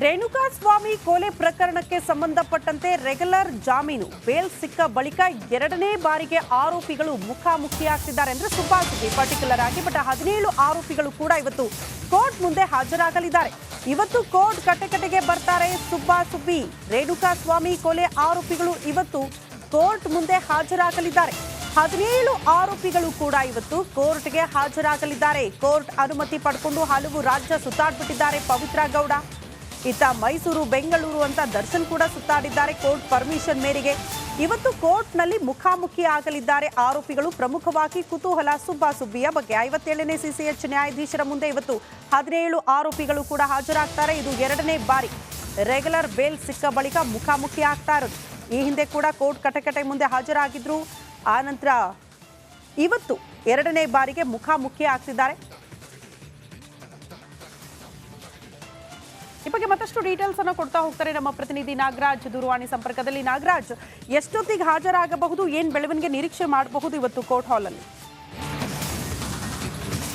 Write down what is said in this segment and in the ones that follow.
ರೇಣುಕಾಸ್ವಾಮಿ ಕೊಲೆ ಪ್ರಕರಣಕ್ಕೆ ಸಂಬಂಧಪಟ್ಟಂತೆ ರೆಗ್ಯುಲರ್ ಜಾಮೀನು ಬೇಲ್ ಸಿಕ್ಕ ಬಳಿಕ ಎರಡನೇ ಬಾರಿಗೆ ಆರೋಪಿಗಳು ಮುಖಾಮುಖಿಯಾಗ್ತಿದ್ದಾರೆ ಅಂದ್ರೆ ಸುಬ್ಬಾಸುಬ್ಬಿ ಪರ್ಟಿಕ್ಯುಲರ್ ಆಗಿ. ಬಟ್ 17 ಆರೋಪಿಗಳು ಕೂಡ ಇವತ್ತು ಕೋರ್ಟ್ ಮುಂದೆ ಹಾಜರಾಗಲಿದ್ದಾರೆ. ಇವತ್ತು ಕೋರ್ಟ್ ಕಟಕಟೆಗೆ ಬರ್ತಾರೆ ಸುಬ್ಬಾಸುಬ್ಬಿ. ರೇಣುಕಾಸ್ವಾಮಿ ಕೊಲೆ ಆರೋಪಿಗಳು ಇವತ್ತು ಕೋರ್ಟ್ ಮುಂದೆ ಹಾಜರಾಗಲಿದ್ದಾರೆ. 17 ಆರೋಪಿಗಳು ಕೂಡ ಇವತ್ತು ಕೋರ್ಟ್ಗೆ ಹಾಜರಾಗಲಿದ್ದಾರೆ. ಕೋರ್ಟ್ ಅನುಮತಿ ಪಡ್ಕೊಂಡು ಹಲವು ರಾಜ್ಯ ಸುತ್ತಾಡ್ಬಿಟ್ಟಿದ್ದಾರೆ ಪವಿತ್ರ ಗೌಡ. ಇತ್ತ ಮೈಸೂರು, ಬೆಂಗಳೂರು ಅಂತ ದರ್ಶನ್ ಕೂಡ ಸುತ್ತಾಡಿದ್ದಾರೆ ಕೋರ್ಟ್ ಪರ್ಮಿಷನ್ ಮೇರೆಗೆ. ಇವತ್ತು ಕೋರ್ಟ್ನಲ್ಲಿ ಮುಖಾಮುಖಿ ಆಗಲಿದ್ದಾರೆ ಆರೋಪಿಗಳು. ಪ್ರಮುಖವಾಗಿ ಕುತೂಹಲ ಸುಬ್ಬಾಸುಬ್ಬಿಯ ಬಗ್ಗೆ. 57ನೇ ಸಿಸಿಎಚ್ ನ್ಯಾಯಾಧೀಶರ ಮುಂದೆ ಇವತ್ತು 17 ಆರೋಪಿಗಳು ಕೂಡ ಹಾಜರಾಗ್ತಾರೆ. ಇದು ಎರಡನೇ ಬಾರಿ ರೆಗ್ಯುಲರ್ ಬೇಲ್ ಸಿಕ್ಕ ಬಳಿಕ ಮುಖಾಮುಖಿ ಆಗ್ತಾ ಇರೋದು. ಈ ಹಿಂದೆ ಕೂಡ ಕೋರ್ಟ್ ಕಟಕಟೆ ಮುಂದೆ ಹಾಜರಾಗಿದ್ರು. ಆನಂತರ ಇವತ್ತು ಎರಡನೇ ಬಾರಿಗೆ ಮುಖಾಮುಖಿ ಆಗ್ತಿದ್ದಾರೆ. ಈ ಬಗ್ಗೆ ಮತ್ತಷ್ಟು ಡೀಟೇಲ್ಸ್ ಅನ್ನು ಕೊಡ್ತಾ ಹೋಗ್ತಾರೆ ನಮ್ಮ ಪ್ರತಿನಿಧಿ ನಾಗರಾಜ್ ದೂರವಾಣಿ ಸಂಪರ್ಕದಲ್ಲಿ. ನಾಗರಾಜ್, ಎಷ್ಟೊತ್ತಿಗೆ ಹಾಜರಾಗಬಹುದು, ಏನ್ ಬೆಳವಣಿಗೆ ನಿರೀಕ್ಷೆ ಮಾಡಬಹುದು ಇವತ್ತು ಕೋರ್ಟ್ ಹಾಲ್ ಅಲ್ಲಿ?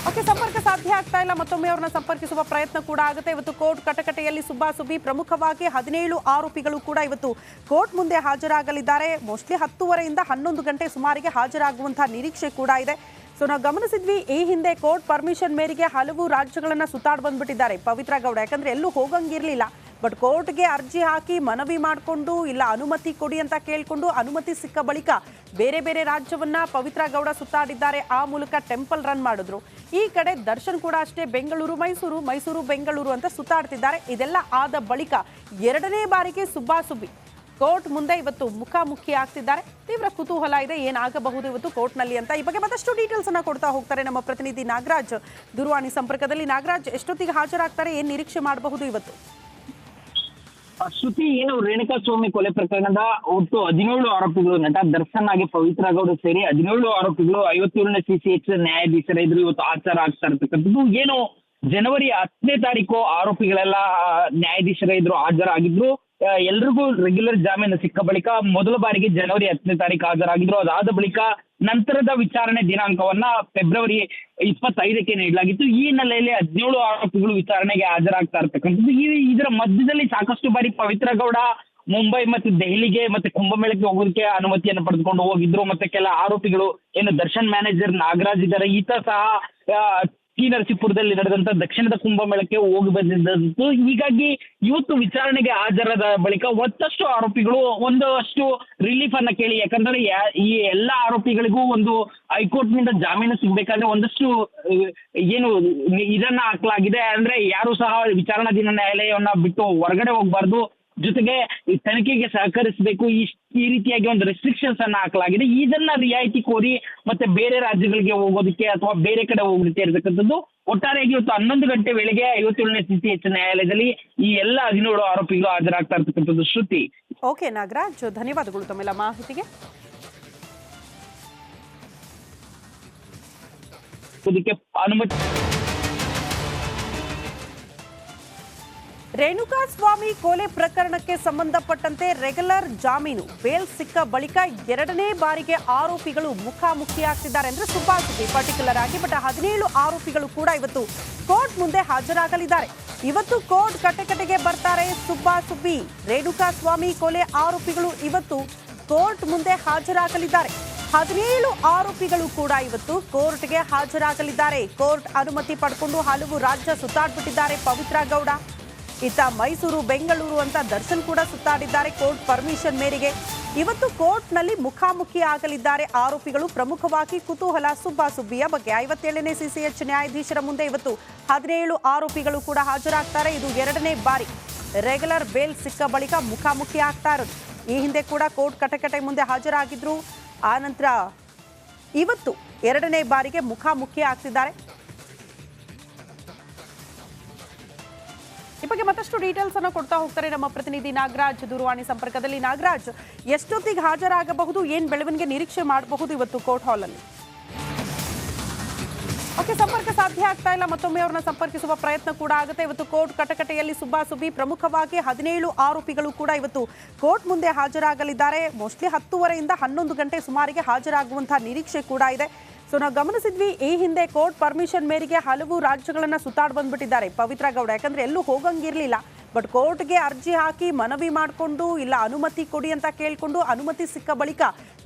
ಓಕೆ, ಸಂಪರ್ಕ ಸಾಧ್ಯ ಆಗ್ತಾ ಇಲ್ಲ. ಮತ್ತೊಮ್ಮೆ ಅವ್ರನ್ನ ಸಂಪರ್ಕಿಸುವ ಪ್ರಯತ್ನ ಕೂಡ ಆಗುತ್ತೆ. ಇವತ್ತು ಕೋರ್ಟ್ ಕಟಕಟೆಯಲ್ಲಿ ಸುಬ್ಬಾಸುಬ್ಬಿ. ಪ್ರಮುಖವಾಗಿ 17 ಆರೋಪಿಗಳು ಕೂಡ ಇವತ್ತು ಕೋರ್ಟ್ ಮುಂದೆ ಹಾಜರಾಗಲಿದ್ದಾರೆ. ಮೋಸ್ಟ್ಲಿ 10:30ರಿಂದ 11 ಗಂಟೆ ಸುಮಾರಿಗೆ ಹಾಜರಾಗುವಂತಹ ನಿರೀಕ್ಷೆ ಕೂಡ ಇದೆ. ಸೊ ನಾವು ಗಮನಿಸಿದ್ವಿ, ಈ ಹಿಂದೆ ಕೋರ್ಟ್ ಪರ್ಮಿಷನ್ ಮೇರೆಗೆ ಹಲವು ರಾಜ್ಯಗಳನ್ನ ಸುತ್ತಾಡ್ ಬಂದ್ಬಿಟ್ಟಿದ್ದಾರೆ ಪವಿತ್ರ ಗೌಡ. ಯಾಕಂದ್ರೆ ಎಲ್ಲೂ ಹೋಗಂಗಿರ್ಲಿಲ್ಲ. ಬಟ್ ಕೋರ್ಟ್ಗೆ ಅರ್ಜಿ ಹಾಕಿ ಮನವಿ ಮಾಡಿಕೊಂಡು ಇಲ್ಲ ಅನುಮತಿ ಕೊಡಿ ಅಂತ ಕೇಳಿಕೊಂಡು ಅನುಮತಿ ಸಿಕ್ಕ ಬಳಿಕ ಬೇರೆ ಬೇರೆ ರಾಜ್ಯವನ್ನ ಪವಿತ್ರ ಗೌಡ ಸುತ್ತಾಡಿದ್ದಾರೆ. ಆ ಮೂಲಕ ಟೆಂಪಲ್ ರನ್ ಮಾಡಿದ್ರು. ಈ ಕಡೆ ದರ್ಶನ್ ಕೂಡ ಅಷ್ಟೇ ಬೆಂಗಳೂರು, ಮೈಸೂರು, ಮೈಸೂರು, ಬೆಂಗಳೂರು ಅಂತ ಸುತ್ತಾಡ್ತಿದ್ದಾರೆ. ಇದೆಲ್ಲ ಆದ ಬಳಿಕ ಎರಡನೇ ಬಾರಿಗೆ ಸುಬ್ಬಾಸುಬ್ಬಿ ಕೋರ್ಟ್ ಮುಂದೆ ಇವತ್ತು ಮುಖಾಮುಖಿ ಆಗ್ತಿದ್ದಾರೆ. ತೀವ್ರ ಕುತೂಹಲ ಇದೆ ಏನಾಗಬಹುದು ಇವತ್ತು ಕೋರ್ಟ್ನಲ್ಲಿ ಅಂತ. ಈ ಬಗ್ಗೆ ಮತ್ತಷ್ಟು ಡೀಟೇಲ್ಸ್ ಅನ್ನ ಕೊಡ್ತಾ ಹೋಗ್ತಾರೆ ನಮ್ಮ ಪ್ರತಿನಿಧಿ ನಾಗರಾಜ್ ದೂರವಾಣಿ ಸಂಪರ್ಕದಲ್ಲಿ. ನಾಗರಾಜ್, ಎಷ್ಟೊತ್ತಿಗೆ ಹಾಜರಾಗ್ತಾರೆ, ಏನ್ ನಿರೀಕ್ಷೆ ಮಾಡಬಹುದು ಇವತ್ತು? ಶ್ರುತಿ, ಏನು ರೇಣುಕಾಸ್ವಾಮಿ ಕೊಲೆ ಪ್ರಕರಣದ ಒಟ್ಟು 17 ಆರೋಪಿಗಳು, ನಟ ದರ್ಶನ್ ಆಗಿ ಪವಿತ್ರ ಗೌಡ ಸೇರಿ 17 ಆರೋಪಿಗಳು 57ನೇ ಸಿಸಿಎಚ್ ನ್ಯಾಯಾಧೀಶರ ಎದುರು ಇವತ್ತು ಹಾಜರ ಆಗ್ತಾ ಇರ್ತಕ್ಕಂಥದ್ದು. ಏನು ಜನವರಿ 10ನೇ ತಾರೀಕು ಆರೋಪಿಗಳೆಲ್ಲ ನ್ಯಾಯಾಧೀಶರ ಎದುರು ಹಾಜರಾಗಿದ್ರು. ಎಲ್ರಿಗೂ ರೆಗ್ಯುಲರ್ ಜಾಮೀನು ಸಿಕ್ಕ ಬಳಿಕ ಮೊದಲ ಬಾರಿಗೆ ಜನವರಿ 10ನೇ ತಾರೀಕು ಹಾಜರಾಗಿದ್ರು. ಅದಾದ ಬಳಿಕ ನಂತರದ ವಿಚಾರಣೆ ದಿನಾಂಕವನ್ನ ಫೆಬ್ರವರಿ 25ಕ್ಕೆ ನೀಡಲಾಗಿತ್ತು. ಈ ಹಿನ್ನೆಲೆಯಲ್ಲಿ 17 ಆರೋಪಿಗಳು ವಿಚಾರಣೆಗೆ ಹಾಜರಾಗ್ತಾ ಇರ್ತಕ್ಕಂಥದ್ದು. ಇದರ ಮಧ್ಯದಲ್ಲಿ ಸಾಕಷ್ಟು ಬಾರಿ ಪವಿತ್ರ ಗೌಡ ಮುಂಬೈ ಮತ್ತು ದೆಹಲಿಗೆ ಮತ್ತೆ ಕುಂಭಮೇಳಕ್ಕೆ ಹೋಗೋದಕ್ಕೆ ಅನುಮತಿಯನ್ನು ಪಡೆದುಕೊಂಡು ಹೋಗಿದ್ರು. ಮತ್ತೆ ಕೆಲ ಆರೋಪಿಗಳು ಏನು ದರ್ಶನ್ ಮ್ಯಾನೇಜರ್ ನಾಗರಾಜ್ ಇದ್ದಾರೆ, ಈತ ಸಹ ಟಿ ನರಸೀಪುರದಲ್ಲಿ ನಡೆದಂತ ದಕ್ಷಿಣದ ಕುಂಭಮೇಳಕ್ಕೆ ಹೋಗಿ ಬಂದಿದ್ದು. ಹೀಗಾಗಿ ಇವತ್ತು ವಿಚಾರಣೆಗೆ ಹಾಜರಾದ ಬಳಿಕ ಮತ್ತಷ್ಟು ಆರೋಪಿಗಳು ಒಂದಷ್ಟು ರಿಲೀಫ್ ಅನ್ನ ಕೇಳಿ, ಯಾಕಂದ್ರೆ ಈ ಎಲ್ಲ ಆರೋಪಿಗಳಿಗೂ ಒಂದು ಹೈಕೋರ್ಟ್ ನಿಂದ ಜಾಮೀನು ಸಿಗ್ಬೇಕಾದ್ರೆ ಒಂದಷ್ಟು ಏನು ಇದನ್ನ ಹಾಕಲಾಗಿದೆ. ಅಂದ್ರೆ ಯಾರು ಸಹ ವಿಚಾರಣಾಧೀನ ನ್ಯಾಯಾಲಯವನ್ನ ಬಿಟ್ಟು ಹೊರಗಡೆ ಹೋಗ್ಬಾರ್ದು, ಜೊತೆಗೆ ತನಿಖೆಗೆ ಸಹಕರಿಸಬೇಕು. ಈ ರೀತಿಯಾಗಿ ಒಂದು ರೆಸ್ಟ್ರಿಕ್ಷನ್ಸ್ ಅನ್ನ ಹಾಕಲಾಗಿದೆ. ಇದನ್ನ ರಿಯಾಯಿತಿ ಕೋರಿ ಮತ್ತೆ ಬೇರೆ ರಾಜ್ಯಗಳಿಗೆ ಹೋಗೋದಕ್ಕೆ ಅಥವಾ ಬೇರೆ ಕಡೆ ಹೋಗೋದಕ್ಕೆ ಇರತಕ್ಕಂಥದ್ದು. ಒಟ್ಟಾರೆಯಾಗಿ ಇವತ್ತು 11 ಗಂಟೆ ವೇಳೆಗೆ 57ನೇ ಸಿಸಿಎಚ್ ನ್ಯಾಯಾಲಯದಲ್ಲಿ ಈ ಎಲ್ಲ 17 ಆರೋಪಿಗಳು ಹಾಜರಾಗ್ತಾ ಇರ್ತಕ್ಕಂಥದ್ದು. ಶ್ರುತಿ. ಓಕೆ ನಾಗರಾಜ್, ಧನ್ಯವಾದಗಳು ತಮ್ಮೆಲ್ಲ ಮಾಹಿತಿಗೆ. ಅನುಮತಿ ರೇಣುಕಾಸ್ವಾಮಿ ಕೊಲೆ ಪ್ರಕರಣಕ್ಕೆ ಸಂಬಂಧಪಟ್ಟಂತೆ ರೆಗ್ಯುಲರ್ ಜಾಮೀನು ಬೇಲ್ ಸಿಕ್ಕ ಬಳಿಕ ಎರಡನೇ ಬಾರಿಗೆ ಆರೋಪಿಗಳು ಮುಖಾಮುಖಿಯಾಗ್ತಿದ್ದಾರೆ ಅಂದ್ರೆ ಸುಬ್ಬಾಸುಬ್ಬಿ ಪರ್ಟಿಕ್ಯುಲರ್ ಆಗಿ. ಬಟ್ 17 ಆರೋಪಿಗಳು ಕೂಡ ಇವತ್ತು ಕೋರ್ಟ್ ಮುಂದೆ ಹಾಜರಾಗಲಿದ್ದಾರೆ. ಇವತ್ತು ಕೋರ್ಟ್ ಕಟಕಟೆಗೆ ಬರ್ತಾರೆ ಸುಬ್ಬಾಸುಬ್ಬಿ. ರೇಣುಕಾಸ್ವಾಮಿ ಕೊಲೆ ಆರೋಪಿಗಳು ಇವತ್ತು ಕೋರ್ಟ್ ಮುಂದೆ ಹಾಜರಾಗಲಿದ್ದಾರೆ. 17 ಆರೋಪಿಗಳು ಕೂಡ ಇವತ್ತು ಕೋರ್ಟ್ಗೆ ಹಾಜರಾಗಲಿದ್ದಾರೆ. ಕೋರ್ಟ್ ಅನುಮತಿ ಪಡ್ಕೊಂಡು ಹಲವು ರಾಜ್ಯ ಸುತ್ತಾಡ್ಬಿಟ್ಟಿದ್ದಾರೆ ಪವಿತ್ರ ಗೌಡ. ಇತ್ತ ಮೈಸೂರು, ಬೆಂಗಳೂರು ಅಂತ ದರ್ಶನ್ ಕೂಡ ಸುತ್ತಾಡಿದ್ದಾರೆ ಕೋರ್ಟ್ ಪರ್ಮಿಷನ್ ಮೇರೆಗೆ. ಇವತ್ತು ಕೋರ್ಟ್ನಲ್ಲಿ ಮುಖಾಮುಖಿ ಆಗಲಿದ್ದಾರೆ ಆರೋಪಿಗಳು. ಪ್ರಮುಖವಾಗಿ ಕುತೂಹಲ ಸುಬ್ಬಾಸುಬ್ಬಿಯ ಬಗ್ಗೆ. 57ನೇ ಸಿಸಿಎಚ್ ನ್ಯಾಯಾಧೀಶರ ಮುಂದೆ ಇವತ್ತು 17 ಆರೋಪಿಗಳು ಕೂಡ ಹಾಜರಾಗ್ತಾರೆ. ಇದು ಎರಡನೇ ಬಾರಿ ರೆಗ್ಯುಲರ್ ಬೇಲ್ ಸಿಕ್ಕ ಬಳಿಕ ಮುಖಾಮುಖಿ ಆಗ್ತಾ ಇರೋದು. ಈ ಹಿಂದೆ ಕೂಡ ಕೋರ್ಟ್ ಕಟಕಟೆ ಮುಂದೆ ಹಾಜರಾಗಿದ್ರು. ಆನಂತರ ಇವತ್ತು ಎರಡನೇ ಬಾರಿಗೆ ಮುಖಾಮುಖಿ ಆಗ್ತಿದ್ದಾರೆ. ಈ ಬಗ್ಗೆ ಮತ್ತಷ್ಟು ಡೀಟೇಲ್ಸ್ ಅನ್ನು ಕೊಡ್ತಾ ಹೋಗ್ತಾರೆ ನಮ್ಮ ಪ್ರತಿನಿಧಿ ನಾಗರಾಜ್ ದೂರವಾಣಿ ಸಂಪರ್ಕದಲ್ಲಿ. ನಾಗರಾಜ್, ಎಷ್ಟೊತ್ತಿಗೆ ಹಾಜರಾಗಬಹುದು, ಏನ್ ಬೆಳವಣಿಗೆ ನಿರೀಕ್ಷೆ ಮಾಡಬಹುದು ಇವತ್ತು ಕೋರ್ಟ್ ಹಾಲ್ ಅಲ್ಲಿ? ಓಕೆ, ಸಂಪರ್ಕ ಸಾಧ್ಯ ಆಗ್ತಾ ಇಲ್ಲ. ಮತ್ತೊಮ್ಮೆ ಅವ್ರನ್ನ ಸಂಪರ್ಕಿಸುವ ಪ್ರಯತ್ನ ಕೂಡ ಆಗುತ್ತೆ. ಇವತ್ತು ಕೋರ್ಟ್ ಕಟಕಟೆಯಲ್ಲಿ ಸುಬ್ಬಾಸುಬ್ಬಿ. ಪ್ರಮುಖವಾಗಿ 17 ಆರೋಪಿಗಳು ಕೂಡ ಇವತ್ತು ಕೋರ್ಟ್ ಮುಂದೆ ಹಾಜರಾಗಲಿದ್ದಾರೆ. ಮೋಸ್ಟ್ಲಿ 10:30ರಿಂದ 11 ಗಂಟೆ ಸುಮಾರಿಗೆ ಹಾಜರಾಗುವಂತಹ ನಿರೀಕ್ಷೆ ಕೂಡ ಇದೆ. ಸೊ ನಾವು ಗಮನಿಸಿದ್ವಿ, ಈ ಹಿಂದೆ ಕೋರ್ಟ್ ಪರ್ಮಿಷನ್ ಮೇರೆಗೆ ಹಲವು ರಾಜ್ಯಗಳನ್ನ ಸುತ್ತಾಡ್ ಬಂದ್ಬಿಟ್ಟಿದ್ದಾರೆ ಪವಿತ್ರ ಗೌಡ. ಯಾಕಂದ್ರೆ ಎಲ್ಲೂ ಹೋಗಂಗಿರ್ಲಿಲ್ಲ. ಬಟ್ ಕೋರ್ಟ್ಗೆ ಅರ್ಜಿ ಹಾಕಿ ಮನವಿ ಮಾಡಿಕೊಂಡು ಇಲ್ಲ ಅನುಮತಿ ಕೊಡಿ ಅಂತ ಕೇಳಿಕೊಂಡು ಅನುಮತಿ ಸಿಕ್ಕ ಬಳಿಕ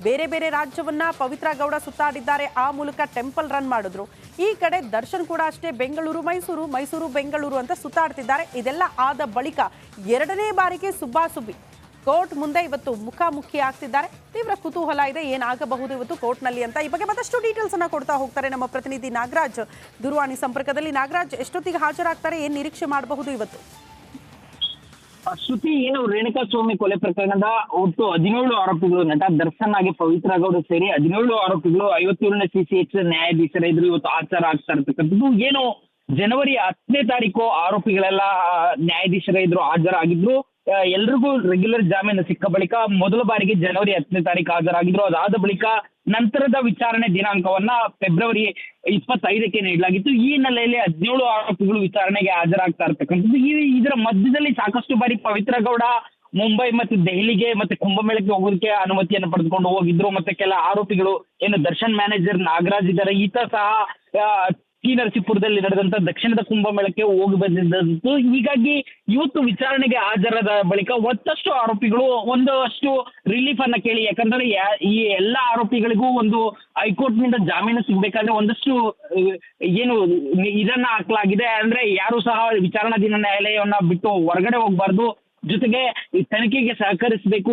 ಬೇರೆ ಬೇರೆ ರಾಜ್ಯವನ್ನ ಪವಿತ್ರ ಗೌಡ ಸುತ್ತಾಡಿದ್ದಾರೆ. ಆ ಮೂಲಕ ಟೆಂಪಲ್ ರನ್ ಮಾಡಿದ್ರು. ಈ ಕಡೆ ದರ್ಶನ್ ಕೂಡ ಅಷ್ಟೇ ಬೆಂಗಳೂರು ಮೈಸೂರು ಮೈಸೂರು ಬೆಂಗಳೂರು ಅಂತ ಸುತ್ತಾಡ್ತಿದ್ದಾರೆ. ಇದೆಲ್ಲ ಆದ ಬಳಿಕ ಎರಡನೇ ಬಾರಿಗೆ ಸುಬ್ಬಾಸುಬ್ಬಿ ಕೋರ್ಟ್ ಮುಂದೆ ಇವತ್ತು ಮುಖಾಮುಖಿ ಆಗ್ತಿದ್ದಾರೆ. ತೀವ್ರ ಕುತೂಹಲ ಇದೆ ಏನಾಗಬಹುದು ಇವತ್ತು ಕೋರ್ಟ್ನಲ್ಲಿ ಅಂತ. ಈ ಬಗ್ಗೆ ಮತ್ತಷ್ಟು ಡೀಟೇಲ್ಸ್ ಅನ್ನ ಕೊಡ್ತಾ ಹೋಗ್ತಾರೆ ನಮ್ಮ ಪ್ರತಿನಿಧಿ ನಾಗರಾಜ್ ದೂರವಾಣಿ ಸಂಪರ್ಕದಲ್ಲಿ. ನಾಗರಾಜ್, ಎಷ್ಟೊತ್ತಿಗೆ ಹಾಜರಾಗ್ತಾರೆ, ಏನ್ ನಿರೀಕ್ಷೆ ಮಾಡಬಹುದು ಇವತ್ತು? ಶ್ರುತಿ, ಏನು ರೇಣುಕಾಸ್ವಾಮಿ ಕೊಲೆ ಪ್ರಕರಣದ ಒಟ್ಟು 17 ಆರೋಪಿಗಳು, ನಟ ದರ್ಶನ್ ಆಗಿ ಪವಿತ್ರ ಗೌಡ ಸೇರಿ 17 ಆರೋಪಿಗಳು 57ನೇ CCH ನ್ಯಾಯಾಧೀಶರ ಎದುರು ಇವತ್ತು ಹಾಜರ ಆಗ್ತಾ ಇರ್ತಕ್ಕಂಥದ್ದು. ಏನು ಜನವರಿ 10ನೇ ತಾರೀಕು ಆರೋಪಿಗಳೆಲ್ಲ ನ್ಯಾಯಾಧೀಶರ ಎದುರು ಹಾಜರಾಗಿದ್ರು. ಎಲ್ರಿಗೂ ರೆಗ್ಯುಲರ್ ಜಾಮೀನು ಸಿಕ್ಕ ಬಳಿಕ ಮೊದಲ ಬಾರಿಗೆ ಜನವರಿ 10ನೇ ತಾರೀಕು ಹಾಜರಾಗಿದ್ರು. ಅದಾದ ಬಳಿಕ ನಂತರದ ವಿಚಾರಣೆ ದಿನಾಂಕವನ್ನ ಫೆಬ್ರವರಿ 25ಕ್ಕೆ ನೀಡಲಾಗಿತ್ತು. ಈ ಹಿನ್ನೆಲೆಯಲ್ಲಿ 17 ಆರೋಪಿಗಳು ವಿಚಾರಣೆಗೆ ಹಾಜರಾಗ್ತಾ ಇರ್ತಕ್ಕಂಥದ್ದು. ಇದರ ಮಧ್ಯದಲ್ಲಿ ಸಾಕಷ್ಟು ಬಾರಿ ಪವಿತ್ರ ಗೌಡ ಮುಂಬೈ ಮತ್ತು ದೆಹಲಿಗೆ ಮತ್ತೆ ಕುಂಭಮೇಳಕ್ಕೆ ಹೋಗೋದಕ್ಕೆ ಅನುಮತಿಯನ್ನು ಪಡೆದುಕೊಂಡು ಹೋಗಿದ್ರು. ಮತ್ತೆ ಕೆಲ ಆರೋಪಿಗಳು ಏನು ದರ್ಶನ್ ಮ್ಯಾನೇಜರ್ ನಾಗರಾಜ್ ಇದ್ದಾರೆ, ಈತ ಸಹ ಟಿ ನರಸೀಪುರದಲ್ಲಿ ನಡೆದಂತ ದಕ್ಷಿಣದ ಕುಂಭಮೇಳಕ್ಕೆ ಹೋಗಿ ಬಂದಿದ್ದು. ಹೀಗಾಗಿ ಇವತ್ತು ವಿಚಾರಣೆಗೆ ಹಾಜರಾದ ಬಳಿಕ ಮತ್ತಷ್ಟು ಆರೋಪಿಗಳು ಒಂದಷ್ಟು ರಿಲೀಫ್ ಅನ್ನ ಕೇಳಿ, ಯಾಕಂದ್ರೆ ಈ ಎಲ್ಲ ಆರೋಪಿಗಳಿಗೂ ಒಂದು ಹೈಕೋರ್ಟ್ ನಿಂದ ಜಾಮೀನು ಸಿಗ್ಬೇಕಾದ್ರೆ ಒಂದಷ್ಟು ಏನು ಇದನ್ನ ಹಾಕಲಾಗಿದೆ. ಅಂದ್ರೆ ಯಾರು ಸಹ ವಿಚಾರಣಾಧೀನ ನ್ಯಾಯಾಲಯವನ್ನ ಬಿಟ್ಟು ಹೊರಗಡೆ ಹೋಗ್ಬಾರ್ದು, ಜೊತೆಗೆ ಈ ತನಿಖೆಗೆ ಸಹಕರಿಸಬೇಕು,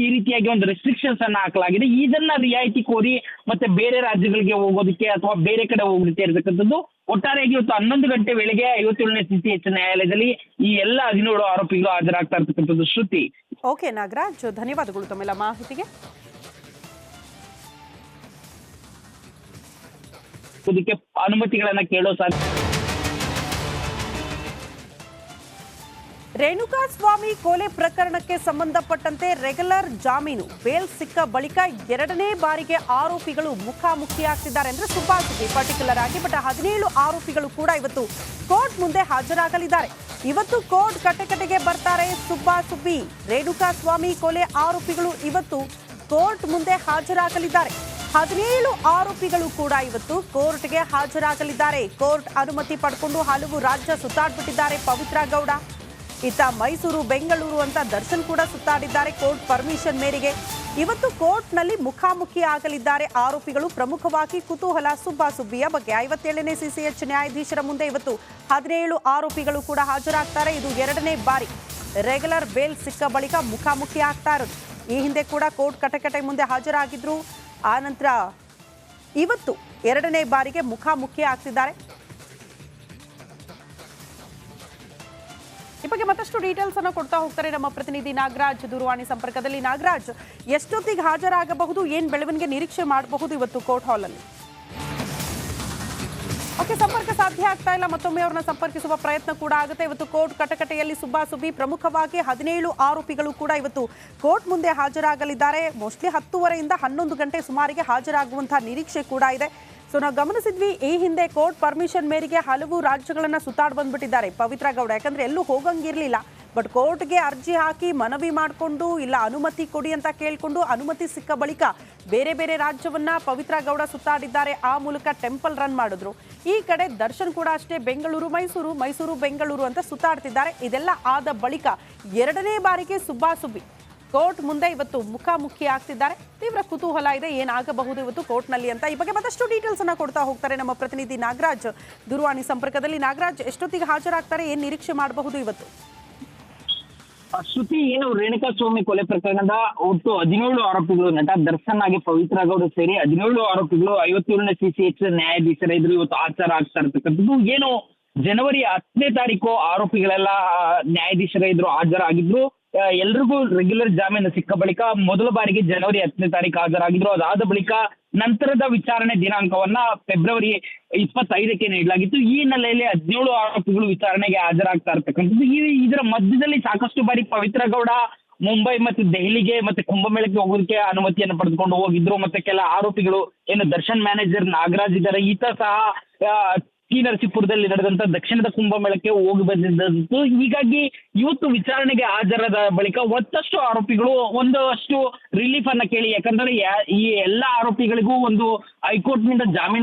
ಈ ರೀತಿಯಾಗಿ ಒಂದು ರೆಸ್ಟ್ರಿಕ್ಷನ್ಸ್ ಅನ್ನ ಹಾಕಲಾಗಿದೆ. ಇದನ್ನ ರಿಯಾಯಿತಿ ಕೋರಿ ಮತ್ತೆ ಬೇರೆ ರಾಜ್ಯಗಳಿಗೆ ಹೋಗೋದಕ್ಕೆ ಅಥವಾ ಬೇರೆ ಕಡೆ ಹೋಗೋದಕ್ಕೆ ಇರತಕ್ಕಂಥದ್ದು. ಒಟ್ಟಾರೆಯಾಗಿ ಇವತ್ತು 11 ಗಂಟೆ ವೇಳೆಗೆ 57ನೇ CCH ನ್ಯಾಯಾಲಯದಲ್ಲಿ ಈ ಎಲ್ಲ 17 ಆರೋಪಿಗಳು ಹಾಜರಾಗ್ತಾ ಇರ್ತಕ್ಕಂಥದ್ದು. ಶ್ರುತಿ. ಓಕೆ ನಾಗರಾಜ್, ಧನ್ಯವಾದಗಳು ತಮ್ಮೆಲ್ಲ ಮಾಹಿತಿಗೆ. ಅದಕ್ಕೆ ಅನುಮತಿಗಳನ್ನ ಕೇಳೋ ರೇಣುಕಾಸ್ವಾಮಿ ಕೊಲೆ ಪ್ರಕರಣಕ್ಕೆ ಸಂಬಂಧಪಟ್ಟಂತೆ ರೆಗ್ಯುಲರ್ ಜಾಮೀನು ಬೇಲ್ ಸಿಕ್ಕ ಬಳಿಕ ಎರಡನೇ ಬಾರಿಗೆ ಆರೋಪಿಗಳು ಮುಖಾಮುಖಿಯಾಗ್ತಿದ್ದಾರೆ ಅಂದ್ರೆ ಸುಬ್ಬಾಸುಬ್ಬಿ ಪರ್ಟಿಕ್ಯುಲರ್ ಆಗಿ. ಬಟ್ 17 ಆರೋಪಿಗಳು ಕೂಡ ಇವತ್ತು ಕೋರ್ಟ್ ಮುಂದೆ ಹಾಜರಾಗಲಿದ್ದಾರೆ. ಇವತ್ತು ಕೋರ್ಟ್ ಕಟಕಟೆಗೆ ಬರ್ತಾರೆ ಸುಬ್ಬಾಸುಬ್ಬಿ. ರೇಣುಕಾಸ್ವಾಮಿ ಕೊಲೆ ಆರೋಪಿಗಳು ಇವತ್ತು ಕೋರ್ಟ್ ಮುಂದೆ ಹಾಜರಾಗಲಿದ್ದಾರೆ. 17 ಆರೋಪಿಗಳು ಕೂಡ ಇವತ್ತು ಕೋರ್ಟ್ಗೆ ಹಾಜರಾಗಲಿದ್ದಾರೆ. ಕೋರ್ಟ್ ಅನುಮತಿ ಪಡ್ಕೊಂಡು ಹಲವು ರಾಜ್ಯ ಸುತ್ತಾಡ್ಬಿಟ್ಟಿದ್ದಾರೆ ಪವಿತ್ರ ಗೌಡ. ಇತ್ತ ಮೈಸೂರು ಬೆಂಗಳೂರು ಅಂತ ದರ್ಶನ್ ಕೂಡ ಸುತ್ತಾಡಿದ್ದಾರೆ ಕೋರ್ಟ್ ಪರ್ಮಿಷನ್ ಮೇರೆಗೆ. ಇವತ್ತು ಕೋರ್ಟ್ನಲ್ಲಿ ಮುಖಾಮುಖಿ ಆಗಲಿದ್ದಾರೆ ಆರೋಪಿಗಳು. ಪ್ರಮುಖವಾಗಿ ಕುತೂಹಲ ಸುಬ್ಬಾಸುಬ್ಬಿಯ ಬಗ್ಗೆ. 57ನೇ CCH ನ್ಯಾಯಾಧೀಶರ ಮುಂದೆ ಇವತ್ತು 17 ಆರೋಪಿಗಳು ಕೂಡ ಹಾಜರಾಗ್ತಾರೆ. ಇದು ಎರಡನೇ ಬಾರಿ ರೆಗ್ಯುಲರ್ ಬೇಲ್ ಸಿಕ್ಕ ಬಳಿಕ ಮುಖಾಮುಖಿ ಆಗ್ತಾ ಇರೋದು. ಈ ಹಿಂದೆ ಕೂಡ ಕೋರ್ಟ್ ಕಟಕಟೆ ಮುಂದೆ ಹಾಜರಾಗಿದ್ರು. ಆ ನಂತರ ಇವತ್ತು ಎರಡನೇ ಬಾರಿಗೆ ಮುಖಾಮುಖಿ ಆಗ್ತಿದ್ದಾರೆ. ಈ ಬಗ್ಗೆ ಮತ್ತಷ್ಟು ಡೀಟೇಲ್ಸ್ ಅನ್ನು ಕೊಡ್ತಾ ಹೋಗ್ತಾರೆ ನಮ್ಮ ಪ್ರತಿನಿಧಿ ನಾಗರಾಜ್ ದೂರವಾಣಿ ಸಂಪರ್ಕದಲ್ಲಿ. ನಾಗರಾಜ್, ಎಷ್ಟೊತ್ತಿಗೆ ಹಾಜರಾಗಬಹುದು, ಏನ್ ಬೆಳವಣಿಗೆ ನಿರೀಕ್ಷೆ ಮಾಡಬಹುದು ಇವತ್ತು ಕೋರ್ಟ್ ಹಾಲ್ ಅಲ್ಲಿ? ಓಕೆ, ಸಂಪರ್ಕ ಸಾಧ್ಯ ಆಗ್ತಾ ಇಲ್ಲ. ಮತ್ತೊಮ್ಮೆ ಅವ್ರನ್ನ ಸಂಪರ್ಕಿಸುವ ಪ್ರಯತ್ನ ಕೂಡ ಆಗುತ್ತೆ. ಇವತ್ತು ಕೋರ್ಟ್ ಕಟಕಟೆಯಲ್ಲಿ ಸುಬ್ಬಾಸುಬ್ಬಿ. ಪ್ರಮುಖವಾಗಿ 17 ಆರೋಪಿಗಳು ಕೂಡ ಇವತ್ತು ಕೋರ್ಟ್ ಮುಂದೆ ಹಾಜರಾಗಲಿದ್ದಾರೆ. ಮೋಸ್ಟ್ಲಿ 10:30ಯಿಂದ 11 ಗಂಟೆ ಸುಮಾರಿಗೆ ಹಾಜರಾಗುವಂತಹ ನಿರೀಕ್ಷೆ ಕೂಡ ಇದೆ. ಸೊ ನಾವು ಗಮನಿಸಿದ್ವಿ, ಈ ಹಿಂದೆ ಕೋರ್ಟ್ ಪರ್ಮಿಷನ್ ಮೇರೆಗೆ ಹಲವು ರಾಜ್ಯಗಳನ್ನ ಸುತ್ತಾಡ್ ಬಂದ್ಬಿಟ್ಟಿದ್ದಾರೆ ಪವಿತ್ರ ಗೌಡ. ಯಾಕಂದ್ರೆ ಎಲ್ಲೂ ಹೋಗಂಗಿರ್ಲಿಲ್ಲ. ಬಟ್ ಕೋರ್ಟ್ಗೆ ಅರ್ಜಿ ಹಾಕಿ ಮನವಿ ಮಾಡಿಕೊಂಡು ಇಲ್ಲ ಅನುಮತಿ ಕೊಡಿ ಅಂತ ಕೇಳಿಕೊಂಡು ಅನುಮತಿ ಸಿಕ್ಕ ಬಳಿಕ ಬೇರೆ ಬೇರೆ ರಾಜ್ಯವನ್ನ ಪವಿತ್ರ ಗೌಡ ಸುತ್ತಾಡಿದ್ದಾರೆ. ಆ ಮೂಲಕ ಟೆಂಪಲ್ ರನ್ ಮಾಡಿದ್ರು. ಈ ಕಡೆ ದರ್ಶನ್ ಕೂಡ ಅಷ್ಟೇ ಬೆಂಗಳೂರು ಮೈಸೂರು ಮೈಸೂರು ಬೆಂಗಳೂರು ಅಂತ ಸುತ್ತಾಡ್ತಿದ್ದಾರೆ. ಇದೆಲ್ಲ ಆದ ಬಳಿಕ ಎರಡನೇ ಬಾರಿಗೆ ಸುಬ್ಬಾಸುಬ್ಬಿ ಕೋರ್ಟ್ ಮುಂದೆ ಇವತ್ತು ಮುಖಾಮುಖಿ ಆಗ್ತಿದ್ದಾರೆ. ತೀವ್ರ ಕುತೂಹಲ ಇದೆ ಏನಾಗಬಹುದು ಇವತ್ತು ಕೋರ್ಟ್ನಲ್ಲಿ ಅಂತ. ಈ ಬಗ್ಗೆ ಮತ್ತಷ್ಟು ಡೀಟೇಲ್ಸ್ ಅನ್ನ ಕೊಡ್ತಾ ಹೋಗ್ತಾರೆ ನಮ್ಮ ಪ್ರತಿನಿಧಿ ನಾಗರಾಜ್ ದೂರವಾಣಿ ಸಂಪರ್ಕದಲ್ಲಿ. ನಾಗರಾಜ್, ಎಷ್ಟೊತ್ತಿಗೆ ಹಾಜರಾಗ್ತಾರೆ, ಏನ್ ನಿರೀಕ್ಷೆ ಮಾಡಬಹುದು ಇವತ್ತು? ಶ್ರುತಿ, ಏನು ರೇಣುಕಾಸ್ವಾಮಿ ಕೊಲೆ ಪ್ರಕರಣದ ಒಟ್ಟು 17 ಆರೋಪಿಗಳು, ನಟ ದರ್ಶನ್ ಆಗಿ ಪವಿತ್ರ ಗೌಡ ಸೇರಿ 17 ಆರೋಪಿಗಳು 57ನೇ CCH ನ್ಯಾಯಾಧೀಶರ ಎದುರು ಇವತ್ತು ಹಾಜರ ಆಗ್ತಾ ಇರ್ತಕ್ಕಂಥದ್ದು. ಏನು ಜನವರಿ 10ನೇ ತಾರೀಕು ಆರೋಪಿಗಳೆಲ್ಲ ನ್ಯಾಯಾಧೀಶರ ಎದುರು ಹಾಜರಾಗಿದ್ರು. ಎಲ್ರಿಗೂ ರೆಗ್ಯುಲರ್ ಜಾಮೀನು ಸಿಕ್ಕ ಬಳಿಕ ಮೊದಲ ಬಾರಿಗೆ ಜನವರಿ 10ನೇ ತಾರೀಕು ಹಾಜರಾಗಿದ್ರು. ಅದಾದ ಬಳಿಕ ನಂತರದ ವಿಚಾರಣೆ ದಿನಾಂಕವನ್ನ ಫೆಬ್ರವರಿ 25ಕ್ಕೆ ನೀಡಲಾಗಿತ್ತು. ಈ ಹಿನ್ನೆಲೆಯಲ್ಲಿ 17 ಆರೋಪಿಗಳು ವಿಚಾರಣೆಗೆ ಹಾಜರಾಗ್ತಾ ಇರ್ತಕ್ಕಂಥದ್ದು. ಇದರ ಮಧ್ಯದಲ್ಲಿ ಸಾಕಷ್ಟು ಬಾರಿ ಪವಿತ್ರ ಗೌಡ ಮುಂಬೈ ಮತ್ತು ದೆಹಲಿಗೆ ಮತ್ತೆ ಕುಂಭಮೇಳಕ್ಕೆ ಹೋಗೋದಕ್ಕೆ ಅನುಮತಿಯನ್ನು ಪಡೆದುಕೊಂಡು ಹೋಗಿದ್ರು. ಮತ್ತೆ ಕೆಲ ಆರೋಪಿಗಳು ಏನು ದರ್ಶನ್ ಮ್ಯಾನೇಜರ್ ನಾಗರಾಜ್ ಇದ್ದಾರೆ, ಈತ ಸಹ ಟಿ ನರಸೀಪುರದಲ್ಲಿ ನಡೆದಂತ ದಕ್ಷಿಣದ ಕುಂಭಮೇಳಕ್ಕೆ ಹೋಗಿ ಬಂದಿದ್ದು. ಹೀಗಾಗಿ ಇವತ್ತು ವಿಚಾರಣೆಗೆ ಹಾಜರಾದ ಬಳಿಕ ಮತ್ತಷ್ಟು ಆರೋಪಿಗಳು ಒಂದಷ್ಟು ರಿಲೀಫ್ ಅನ್ನ ಕೇಳಿ, ಯಾಕಂದ್ರೆ ಈ ಎಲ್ಲ ಆರೋಪಿಗಳಿಗೂ ಒಂದು ಹೈಕೋರ್ಟ್ ನಿಂದ ಜಾಮೀನು